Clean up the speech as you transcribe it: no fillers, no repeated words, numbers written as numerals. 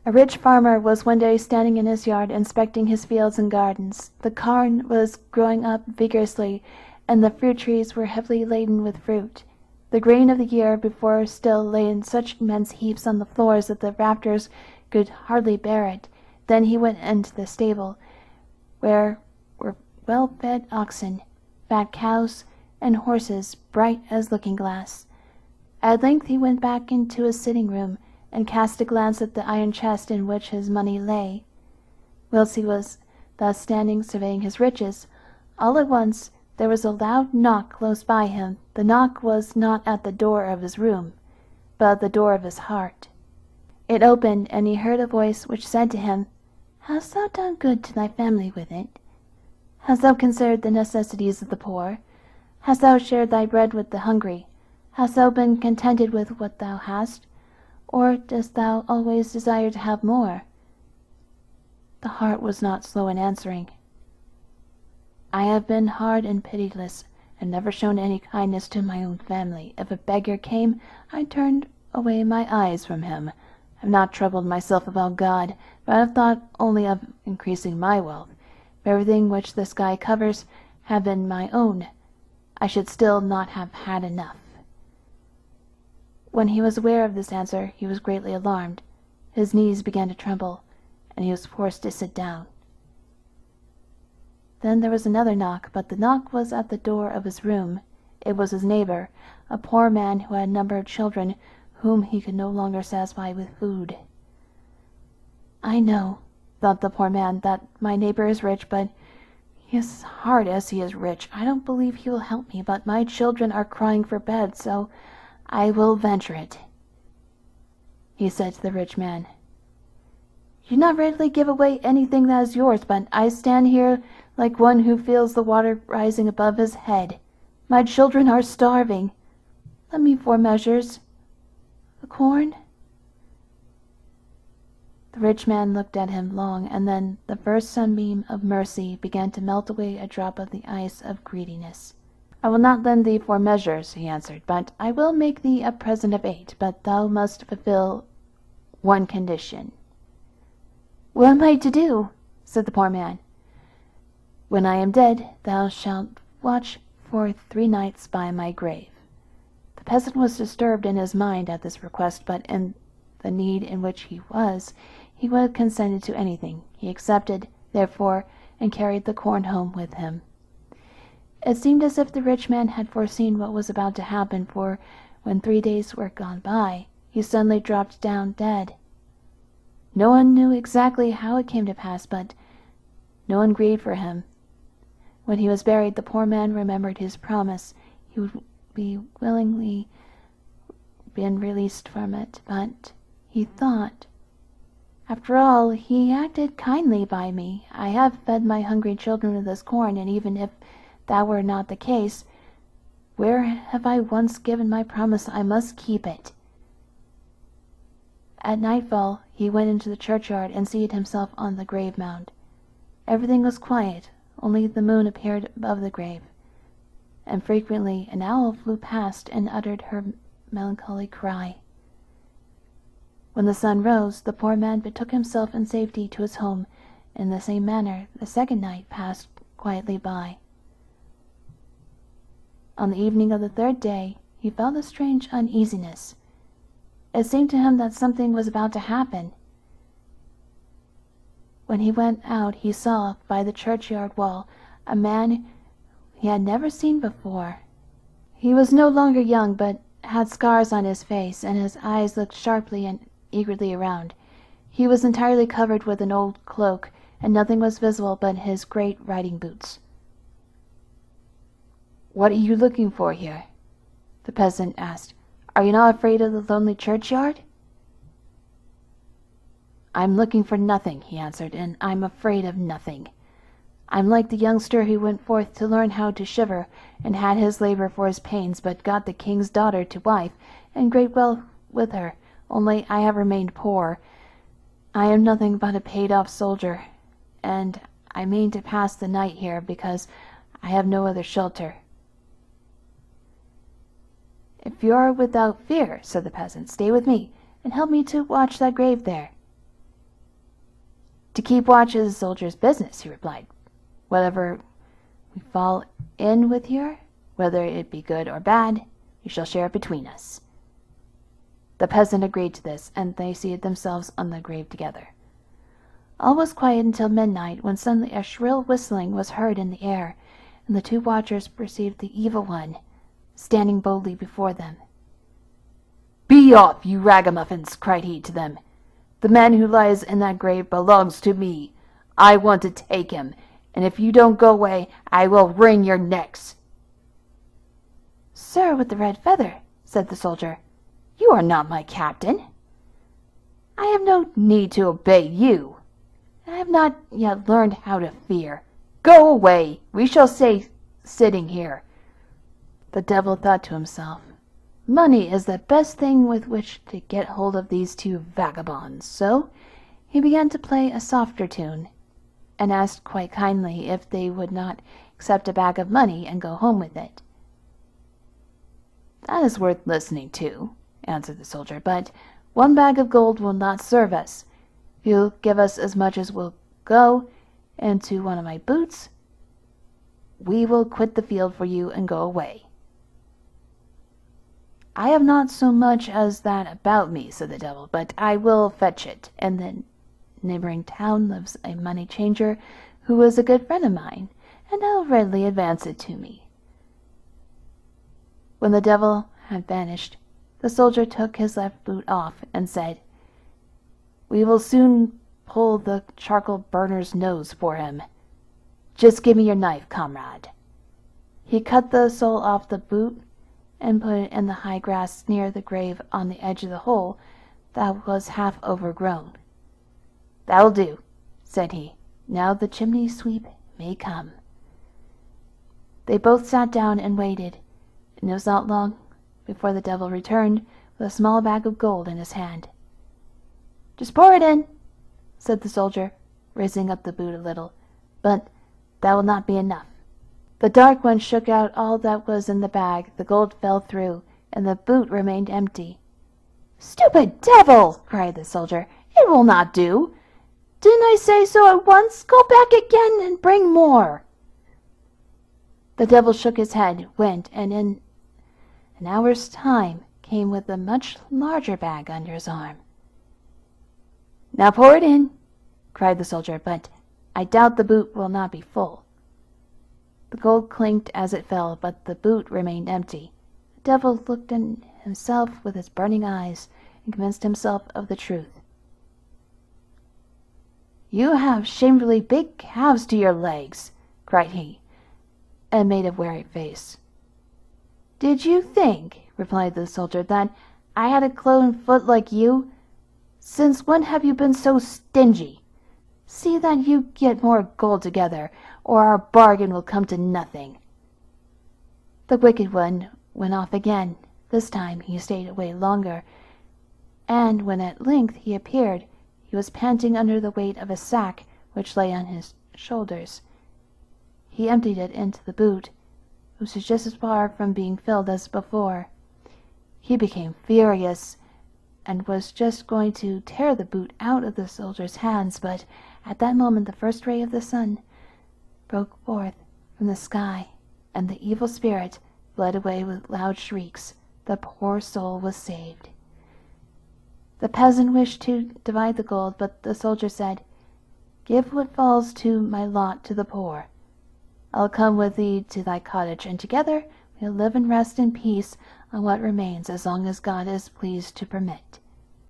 A rich farmer was one day standing in his yard inspecting his fields and gardens. The corn was growing up vigorously, and the fruit trees were heavily laden with fruit. The grain of the year before still lay in such immense heaps on the floors that the rafters could hardly bear it. Then he went into the stable, where were well-fed oxen, fat cows, and horses bright as looking-glass. At length he went back into his sitting-room, and cast a glance at the iron chest in which his money lay. Whilst he was thus standing surveying his riches, all at once there was a loud knock close by him. The knock was not at the door of his room, but at the door of his heart. It opened, and he heard a voice which said to him, "Hast thou done good to thy family with it? Hast thou considered the necessities of the poor? Hast thou shared thy bread with the hungry? Hast thou been contented with what thou hast? Or dost thou always desire to have more?" The heart was not slow in answering, "I have been hard and pitiless, and never shown any kindness to my own family. If a beggar came, I turned away my eyes from him. I have not troubled myself about God, but I have thought only of increasing my wealth. If everything which the sky covers had been my own, I should still not have had enough." When he was aware of this answer, he was greatly alarmed. His knees began to tremble, and he was forced to sit down. Then there was another knock, but the knock was at the door of his room. It was his neighbor, a poor man who had a number of children whom he could no longer satisfy with food. "I know," thought the poor man, "that my neighbor is rich, but he is hard as he is rich. I don't believe he will help me, but my children are crying for bed, so I will venture it." He said to the rich man, "You do not readily give away anything that is yours, but I stand here like one who feels the water rising above his head. My children are starving. Lend me 4 measures. The corn?" The rich man looked at him long, and then the first sunbeam of mercy began to melt away a drop of the ice of greediness. "I will not lend thee 4 measures," he answered, "but I will make thee a present of 8, but thou must fulfill one condition." "What am I to do?" said the poor man. "When I am dead, thou shalt watch for 3 nights by my grave." The peasant was disturbed in his mind at this request, but in the need in which he was, he would have consented to anything. He accepted, therefore, and carried the corn home with him. It seemed as if the rich man had foreseen what was about to happen, for when 3 days were gone by, he suddenly dropped down dead. No one knew exactly how it came to pass, but no one grieved for him. When he was buried, the poor man remembered his promise. He would be willingly been released from it, but he thought, "After all, he acted kindly by me. I have fed my hungry children with this corn, and even if that were not the case, where have I once given my promise? I must keep it." At nightfall he went into the churchyard and seated himself on the grave mound. Everything was quiet, only the moon appeared above the grave, and frequently an owl flew past and uttered her melancholy cry. When the sun rose, the poor man betook himself in safety to his home. In the same manner the second night passed quietly by. On the evening of the 3rd day he felt a strange uneasiness. It seemed to him that something was about to happen. When he went out, he saw, by the churchyard wall, a man he had never seen before. He was no longer young, but had scars on his face, and his eyes looked sharply and eagerly around. He was entirely covered with an old cloak, and nothing was visible but his great riding boots. "What are you looking for here?" the peasant asked. "Are you not afraid of the lonely churchyard?" "I'm looking for nothing," he answered, "and I'm afraid of nothing. I'm like the youngster who went forth to learn how to shiver, and had his labor for his pains, but got the king's daughter to wife, and great wealth with her, only I have remained poor. I am nothing but a paid-off soldier, and I mean to pass the night here, because I have no other shelter." "If you are without fear," said the peasant, "stay with me, and help me to watch that grave there." To keep watch is a soldier's business, he replied. Whatever we fall in with here, whether it be good or bad, you shall share it between us. The peasant agreed to this, and they seated themselves on the grave together. All was quiet until midnight, when suddenly a shrill whistling was heard in the air, and the two watchers perceived the evil one standing boldly before them. "Be off, you ragamuffins!" cried he to them. "The man who lies in that grave belongs to me. I want to take him, and if you don't go away, I will wring your necks." "Sir with the red feather," said the soldier, "you are not my captain. I have no need to obey you. I have not yet learned how to fear. Go away. We shall stay sitting here." The devil thought to himself, "Money is the best thing with which to get hold of these two vagabonds." So he began to play a softer tune, and asked quite kindly if they would not accept a bag of money and go home with it. "That is worth listening to," answered the soldier, "but 1 bag of gold will not serve us. If you'll give us as much as will go into one of my boots, we will quit the field for you and go away." "I have not so much as that about me," said the devil, "but I will fetch it. In the neighboring town lives a money changer who is a good friend of mine, and I'll readily advance it to me." When the devil had vanished, the soldier took his left boot off and said, "We will soon pull the charcoal burner's nose for him. Just give me your knife, comrade." He cut the sole off the boot and put it in the high grass near the grave on the edge of the hole that was half overgrown. "That'll do," said he. "Now the chimney sweep may come." They both sat down and waited, and it was not long before the devil returned with a small bag of gold in his hand. "Just pour it in," said the soldier, raising up the boot a little, "but that will not be enough." The dark one shook out all that was in the bag, the gold fell through, and the boot remained empty. "Stupid devil!" cried the soldier. "It will not do. Didn't I say so at once? Go back again and bring more." The devil shook his head, went, and in an hour's time came with a much larger bag under his arm. "Now pour it in," cried the soldier, "but I doubt the boot will not be full." The gold clinked as it fell, but the boot remained empty. The devil looked at himself with his burning eyes, and convinced himself of the truth. "You have shamefully big calves to your legs," cried he, and made a wary face. "Did you think," replied the soldier, "that I had a cloven foot like you? Since when have you been so stingy? See that you get more gold together, or our bargain will come to nothing." The wicked one went off again. This time he stayed away longer, and when at length he appeared, he was panting under the weight of a sack which lay on his shoulders. He emptied it into the boot, which was just as far from being filled as before. He became furious, and was just going to tear the boot out of the soldier's hands, but at that moment the first ray of the sun broke forth from the sky, and the evil spirit fled away with loud shrieks. The poor soul was saved. The peasant wished to divide the gold, but the soldier said, "Give what falls to my lot to the poor. I'll come with thee to thy cottage, and together we'll live and rest in peace on what remains, as long as God is pleased to permit."